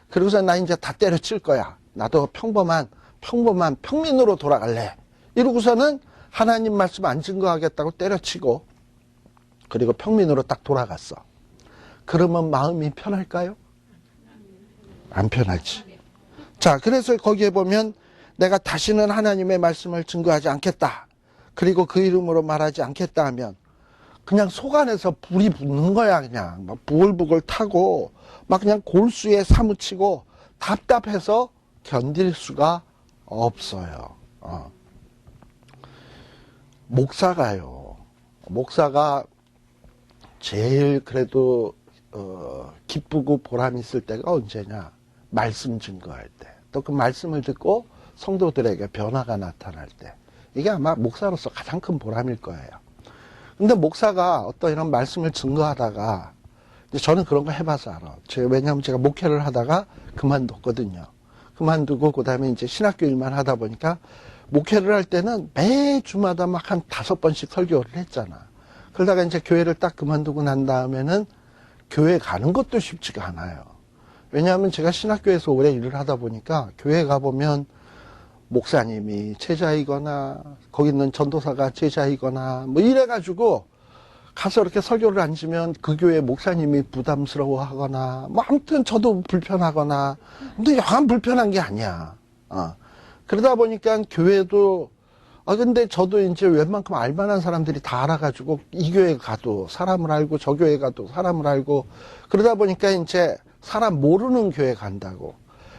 그러고서 나 이제 다 때려칠 거야. 나도 평범한 평민으로 돌아갈래. 이러고서는 하나님 말씀 안 증거하겠다고 때려치고 그리고 평민으로 딱 돌아갔어. 그러면 마음이 편할까요? 안 편하지. 자, 그래서 거기에 보면 내가 다시는 하나님의 말씀을 증거하지 않겠다. 그리고 그 이름으로 말하지 않겠다 하면 그냥 속 안에서 불이 붙는 거야. 그냥 막 부글부글 타고 막 그냥 골수에 사무치고 답답해서 견딜 수가 없어요. 목사가 제일 그래도 기쁘고 보람 있을 때가 언제냐? 말씀 증거할 때. 또 그 말씀을 듣고 성도들에게 변화가 나타날 때. 이게 아마 목사로서 가장 큰 보람일 거예요. 근데 목사가 어떤 이런 말씀을 증거하다가, 이제 저는 그런 거 해봐서 알아. 왜냐하면 제가 목회를 하다가 그만뒀거든요. 그만두고, 그 다음에 이제 신학교 일만 하다 보니까, 목회를 할 때는 매주마다 막 한 5번씩 설교를 했잖아. 그러다가 이제 교회를 딱 그만두고 난 다음에는 교회 가는 것도 쉽지가 않아요. 왜냐하면 제가 신학교에서 오래 일을 하다 보니까 교회 가보면 목사님이 제자이거나 거기 있는 전도사가 제자이거나 뭐 이래가지고 가서 이렇게 설교를 앉으면 그 교회 목사님이 부담스러워하거나 뭐 아무튼 저도 불편하거나 근데 여간 불편한 게 아니야. 그러다 보니까 교회도 근데 저도 이제 웬만큼 알만한 사람들이 다 알아가지고 이 교회 가도 사람을 알고 저 교회 가도 사람을 알고 그러다 보니까 이제 사람 모르는 교회 간다고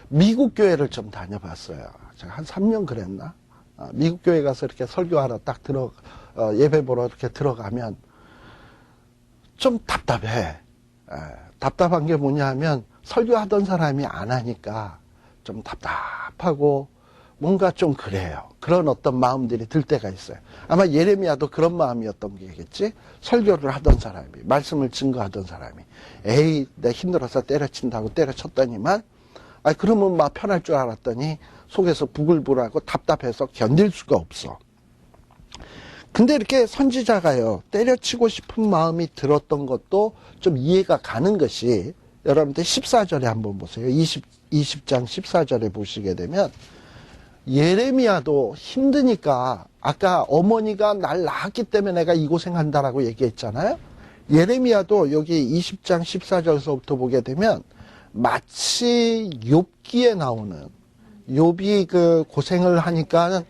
미국 교회를 좀 다녀봤어요. 제가 한 3년 그랬나? 미국 교회 가서 이렇게 설교하러 딱 예배 보러 이렇게 들어가면 좀 답답해. 답답한 게 뭐냐 하면 설교하던 사람이 안 하니까 좀 답답하고 뭔가 좀 그래요. 그런 어떤 마음들이 들 때가 있어요. 아마 예레미야도 그런 마음이었던 게겠지? 설교를 하던 사람이, 말씀을 증거하던 사람이, 에이, 내 힘들어서 때려친다고 때려쳤더니만, 그러면 막 편할 줄 알았더니 속에서 부글부글하고 답답해서 견딜 수가 없어. 근데 이렇게 선지자가요, 때려치고 싶은 마음이 들었던 것도 좀 이해가 가는 것이, 여러분들 14절에 한번 보세요. 20장 14절에 보시게 되면, 예레미야도 힘드니까 아까 어머니가 날 낳았기 때문에 내가 이 고생한다라고 얘기했잖아요. 예레미야도 여기 20장 14절서부터 보게 되면 마치 욥기에 나오는 욥이 그 고생을 하니까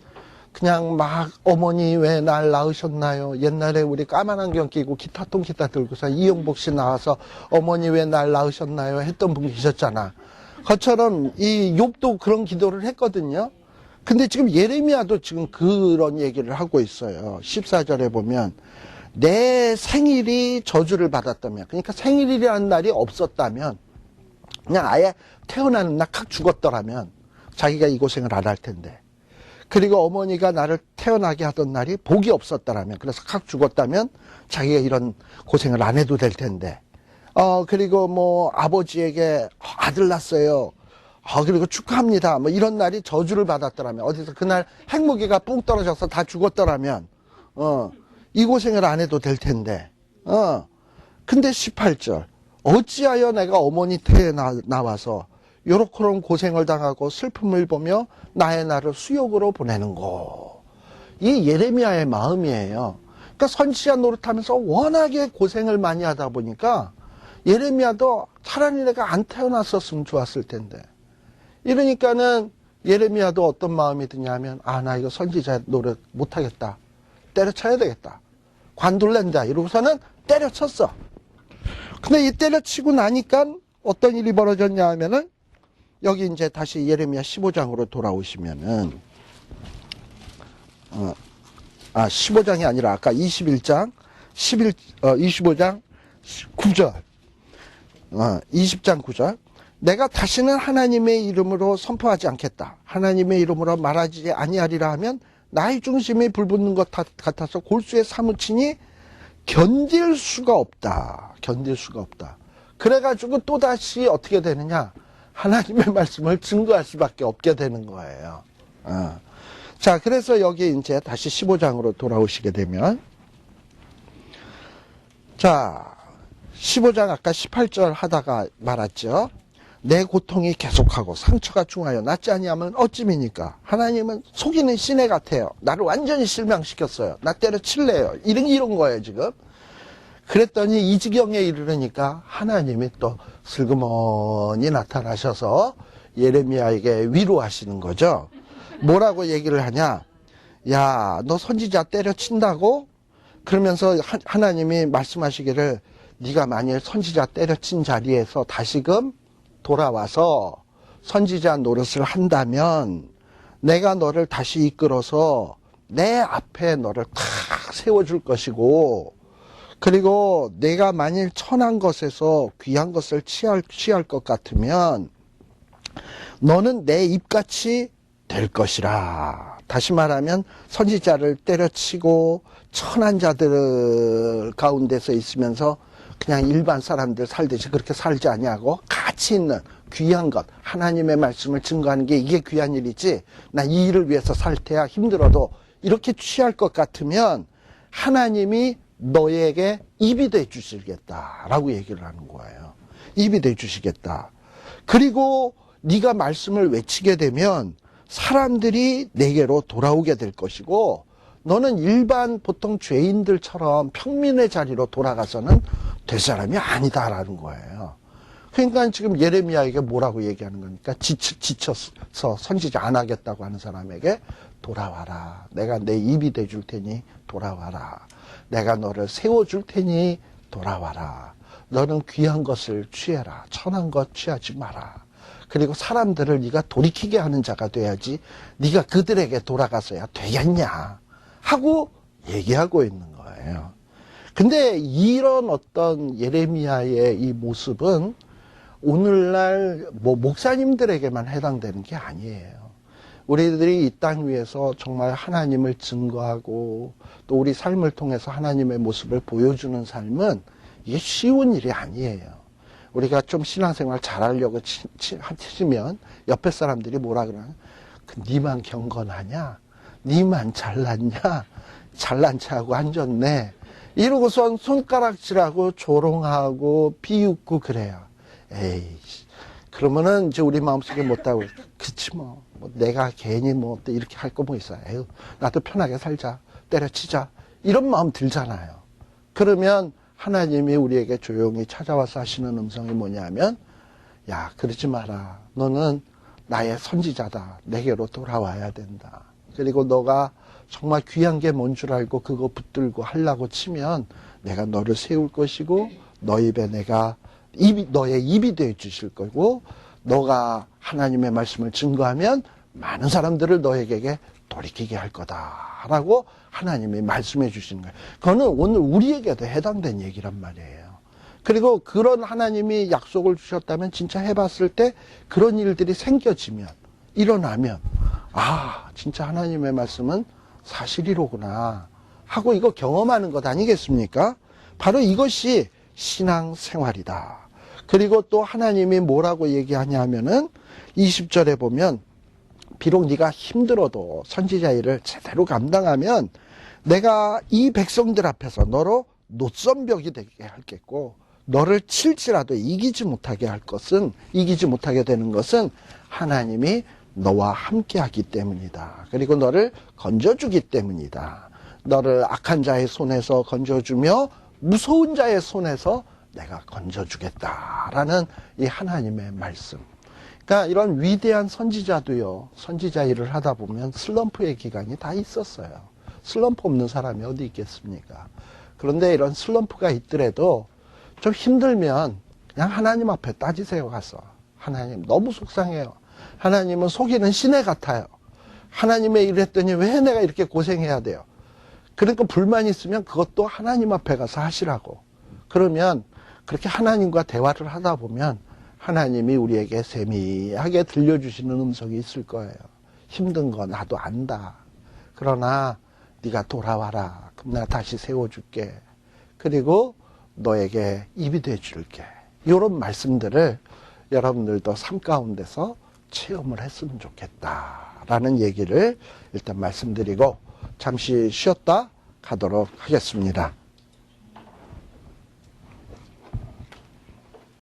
그냥 막 어머니 왜 날 낳으셨나요? 옛날에 우리 까만 안경 끼고 기타 통기타 들고서 이용복 씨 나와서 어머니 왜 날 낳으셨나요? 했던 분 계셨잖아. 그처럼 이 욥도 그런 기도를 했거든요. 근데 지금 예레미야도 지금 그런 얘기를 하고 있어요. 14절에 보면 내 생일이 저주를 받았다면, 그러니까 생일이라는 날이 없었다면, 그냥 아예 태어나는 날 칵 죽었더라면 자기가 이 고생을 안 할 텐데, 그리고 어머니가 나를 태어나게 하던 날이 복이 없었더라면, 그래서 칵 죽었다면 자기가 이런 고생을 안 해도 될 텐데, 그리고 뭐 아버지에게 아들 낳았어요. 그리고 축하합니다. 뭐 이런 날이 저주를 받았더라면, 어디서 그날 핵무기가 뿡 떨어져서 다 죽었더라면, 이 고생을 안 해도 될 텐데. 근데 18절. 어찌하여 내가 어머니 태에 나와서 요렇게런 고생을 당하고 슬픔을 보며 나의 날을 수욕으로 보내는고. 이 예레미야의 마음이에요. 그러니까 선지자 노릇하면서 워낙에 고생을 많이 하다 보니까 예레미야도 차라리 내가 안 태어났었으면 좋았을 텐데. 이러니까는 예레미야도 어떤 마음이 드냐면, 나 이거 선지자 노릇 못하겠다. 때려쳐야 되겠다. 관둘랜다. 이러고서는 때려쳤어. 근데 이 때려치고 나니까 어떤 일이 벌어졌냐 하면은, 여기 이제 다시 예레미야 15장으로 돌아오시면은, 15장이 아니라 아까 21장, 25장 9절, 20장 9절. 내가 다시는 하나님의 이름으로 선포하지 않겠다. 하나님의 이름으로 말하지 아니하리라 하면 나의 중심이 불붙는 것 같아서 골수에 사무치니 견딜 수가 없다. 견딜 수가 없다. 그래가지고 또다시 어떻게 되느냐. 하나님의 말씀을 증거할 수밖에 없게 되는 거예요. 자, 그래서 여기 이제 다시 15장으로 돌아오시게 되면, 자, 15장 아까 18절 하다가 말았죠. 내 고통이 계속하고 상처가 중하여 낫지 아니하면 어찌입니까? 하나님은 속이는 시내 같아요. 나를 완전히 실망시켰어요. 나 때려칠래요. 이런 거예요, 지금. 그랬더니 이 지경에 이르르니까 하나님이 또 슬그머니 나타나셔서 예레미야에게 위로하시는 거죠. 뭐라고 얘기를 하냐? 야, 너 선지자 때려친다고? 그러면서 하나님이 말씀하시기를 네가 만일 선지자 때려친 자리에서 다시금 돌아와서 선지자 노릇을 한다면 내가 너를 다시 이끌어서 내 앞에 너를 탁 세워줄 것이고, 그리고 내가 만일 천한 것에서 귀한 것을 취할 것 같으면 너는 내 입같이 될 것이라. 다시 말하면 선지자를 때려치고 천한 자들 가운데서 있으면서 그냥 일반 사람들 살듯이 그렇게 살지 아니하고 가치 있는 귀한 것, 하나님의 말씀을 증거하는 게 이게 귀한 일이지, 나 이 일을 위해서 살 테야 힘들어도 이렇게 취할 것 같으면 하나님이 너에게 입이 돼 주시겠다라고 얘기를 하는 거예요. 입이 돼 주시겠다. 그리고 네가 말씀을 외치게 되면 사람들이 내게로 돌아오게 될 것이고, 너는 일반 보통 죄인들처럼 평민의 자리로 돌아가서는 될 사람이 아니다라는 거예요. 그러니까 지금 예레미야에게 뭐라고 얘기하는 겁니까? 지쳐서 선지자 안 하겠다고 하는 사람에게 돌아와라. 내가 내 입이 돼줄 테니 돌아와라. 내가 너를 세워줄 테니 돌아와라. 너는 귀한 것을 취해라. 천한 것 취하지 마라. 그리고 사람들을 네가 돌이키게 하는 자가 돼야지 네가 그들에게 돌아가서야 되겠냐 하고 얘기하고 있는 거예요. 근데 이런 어떤 예레미야의 이 모습은 오늘날 목사님들에게만 해당되는 게 아니에요. 우리들이 이 땅 위에서 정말 하나님을 증거하고 또 우리 삶을 통해서 하나님의 모습을 보여주는 삶은 이게 쉬운 일이 아니에요. 우리가 좀 신앙생활 잘하려고 치면 옆에 사람들이 뭐라 그러냐? 니만 경건하냐? 니만 잘났냐? 잘난 체하고 앉았네. 이러고선 손가락질하고 조롱하고 비웃고 그래요. 에이, 그러면은 이제 우리 마음속에 못하고, 그치 뭐 내가 괜히 뭐 이렇게 할 거 뭐 있어요. 에휴, 나도 편하게 살자. 때려치자. 이런 마음 들잖아요. 그러면 하나님이 우리에게 조용히 찾아와서 하시는 음성이 뭐냐면, 야, 그러지 마라. 너는 나의 선지자다. 내게로 돌아와야 된다. 그리고 너가 정말 귀한 게 뭔 줄 알고 그거 붙들고 하려고 치면 내가 너를 세울 것이고 너 입에 내가 너의 입이 되어 주실 거고, 너가 하나님의 말씀을 증거하면 많은 사람들을 너에게 돌이키게 할 거다라고 하나님이 말씀해 주시는 거예요. 그거는 오늘 우리에게도 해당된 얘기란 말이에요. 그리고 그런 하나님이 약속을 주셨다면 진짜 해봤을 때 그런 일들이 생겨지면, 일어나면, 아, 진짜 하나님의 말씀은 사실이로구나 하고 이거 경험하는 것 아니겠습니까? 바로 이것이 신앙생활이다. 그리고 또 하나님이 뭐라고 얘기하냐면은 20절에 보면, 비록 네가 힘들어도 선지자 일을 제대로 감당하면 내가 이 백성들 앞에서 너로 노선벽이 되게 하겠고 너를 칠지라도 이기지 못하게 되는 것은 하나님이 너와 함께 하기 때문이다. 그리고 너를 건져주기 때문이다. 너를 악한 자의 손에서 건져주며 무서운 자의 손에서 내가 건져주겠다라는 이 하나님의 말씀. 그러니까 이런 위대한 선지자도요, 선지자 일을 하다 보면 슬럼프의 기간이 다 있었어요. 슬럼프 없는 사람이 어디 있겠습니까? 그런데 이런 슬럼프가 있더라도 좀 힘들면 그냥 하나님 앞에 따지세요, 가서. 하나님, 너무 속상해요. 하나님은 속이는 시내 같아요. 하나님의 일을 했더니 왜 내가 이렇게 고생해야 돼요? 그러니까 불만 있으면 그것도 하나님 앞에 가서 하시라고. 그러면 그렇게 하나님과 대화를 하다 보면 하나님이 우리에게 세미하게 들려주시는 음성이 있을 거예요. 힘든 거 나도 안다. 그러나 네가 돌아와라. 그럼 내가 다시 세워줄게. 그리고 너에게 입이 돼줄게. 이런 말씀들을 여러분들도 삶 가운데서 체험을 했으면 좋겠다라는 얘기를 일단 말씀드리고 잠시 쉬었다 가도록 하겠습니다.